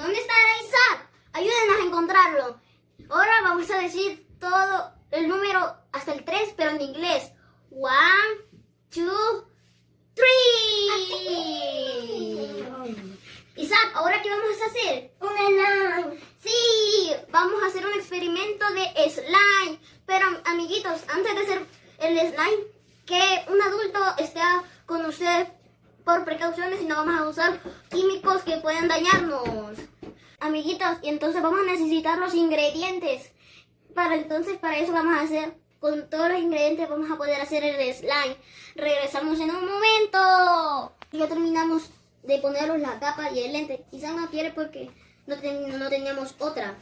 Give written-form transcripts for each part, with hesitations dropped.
¿Dónde estará Isaac? Ayúdenos a encontrarlo. Ahora vamos a decir todo el número hasta el 3, pero en inglés. 1, 2, 3. Isaac, ¿ahora qué vamos a hacer? Un slime. Sí, vamos a hacer un experimento de slime. Pero, amiguitos, antes de hacer el slime, que un adulto esté con usted por precauciones y no vamos a usar químicos que pueden dañarnos. Amiguitos, y entonces vamos a necesitar los ingredientes. Para eso vamos a hacer, con todos los ingredientes vamos a poder hacer el slime. Regresamos en un momento. Ya terminamos de ponernos la capa y el lente. Quizás no quiere porque no teníamos otra.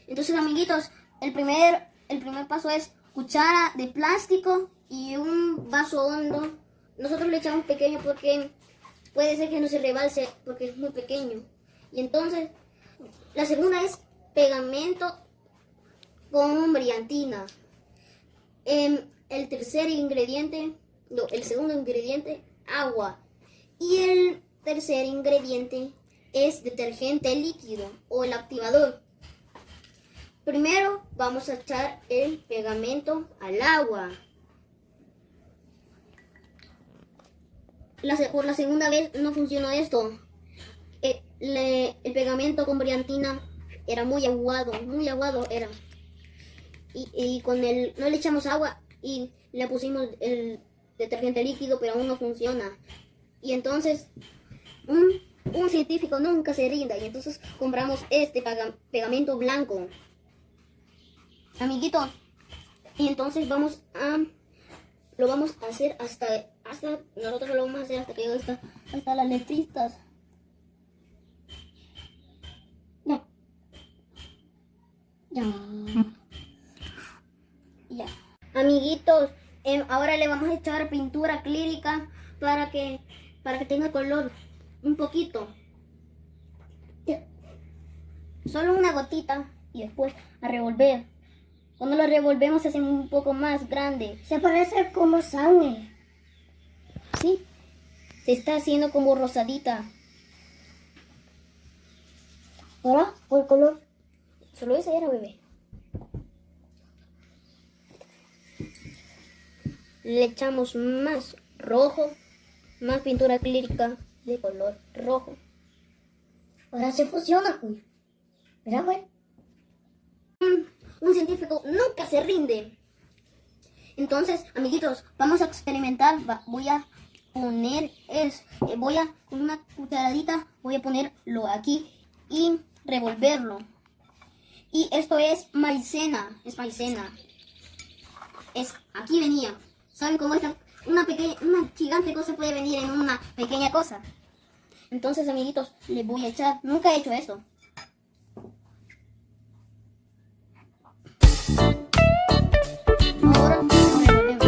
Entonces, amiguitos, el primer paso es cuchara de plástico y un vaso hondo. Nosotros le echamos pequeño porque puede ser que no se rebalse porque es muy pequeño. Y entonces, la segunda es pegamento con brillantina. El segundo ingrediente, agua. Y el tercer ingrediente es detergente líquido o el activador. Primero vamos a echar el pegamento al agua. Por la segunda vez no funcionó esto. El pegamento con brillantina era muy aguado era. Y con no le echamos agua y le pusimos el detergente líquido, pero aún no funciona. Y entonces un científico nunca se rinda y entonces compramos este pegamento blanco. Amiguitos, y entonces lo vamos a hacer hasta nosotros lo vamos a hacer hasta que llegue hasta las letritas. No. Ya. Amiguitos, ahora le vamos a echar pintura acrílica para que tenga color un poquito. Solo una gotita y después a revolver. Cuando lo revolvemos se hace un poco más grande. Se parece como sangre. Sí, se está haciendo como rosadita. ¿Ahora? ¿Por el color? Solo ese era, bebé. Le echamos más rojo, más pintura acrílica de color rojo. Ahora se fusiona, pues. ¿Verdad, güey? Un científico nunca se rinde. Entonces, amiguitos, vamos a experimentar. Voy a poner con una cucharadita, voy a ponerlo aquí y revolverlo. Y esto es maicena, aquí venía. ¿Saben cómo una gigante cosa puede venir en una pequeña cosa? Entonces, amiguitos, les voy a echar. Nunca he hecho esto. Ahora lo revolvemos.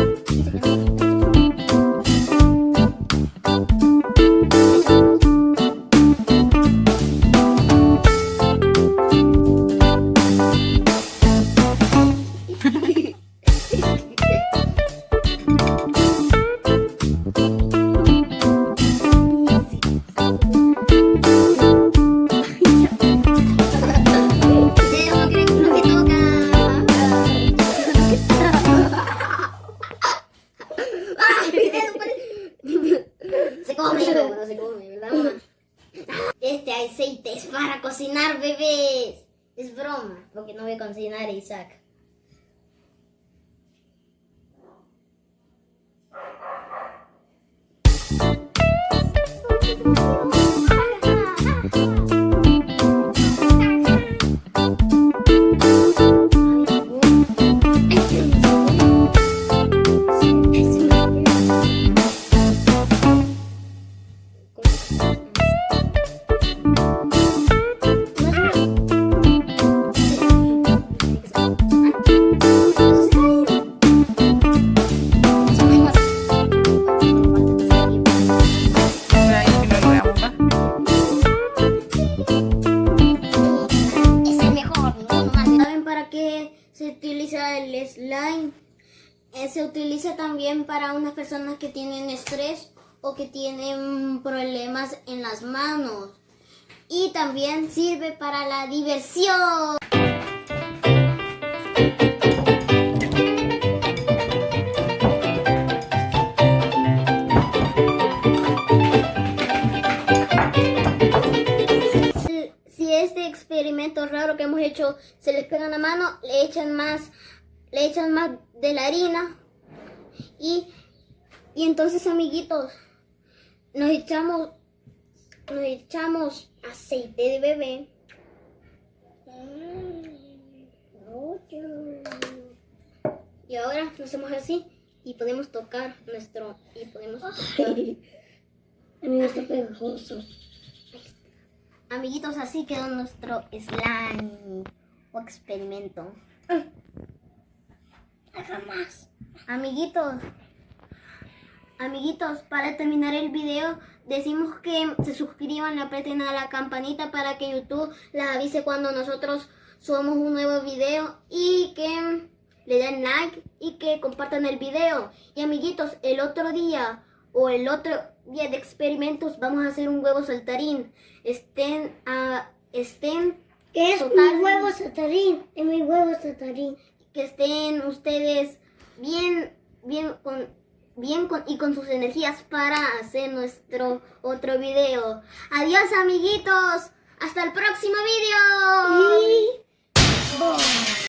No se come, ¿verdad, mamá? Este aceite es para cocinar, bebés. Es broma, porque no voy a cocinar, Isaac. El slime se utiliza también para unas personas que tienen estrés o que tienen problemas en las manos. y también sirve para la diversión. Si este experimento raro que hemos hecho se les pega en la mano, le echan más de la harina y entonces, amiguitos, nos echamos aceite de bebé. Y ahora lo hacemos así y podemos tocar Amigo, está pegajoso. Amiguitos, así quedó nuestro slime o experimento. Jamás. Amiguitos, para terminar el video, decimos que se suscriban, le aprieten a la campanita para que YouTube les avise cuando nosotros subamos un nuevo video y que le den like y que compartan el video. Y amiguitos, el otro día de experimentos vamos a hacer un huevo saltarín. ¿Qué es mi huevo saltarín? Es mi huevo saltarín. Que estén ustedes bien y con sus energías para hacer nuestro otro video. Adiós, amiguitos. Hasta el próximo video. Y... ¡Bom!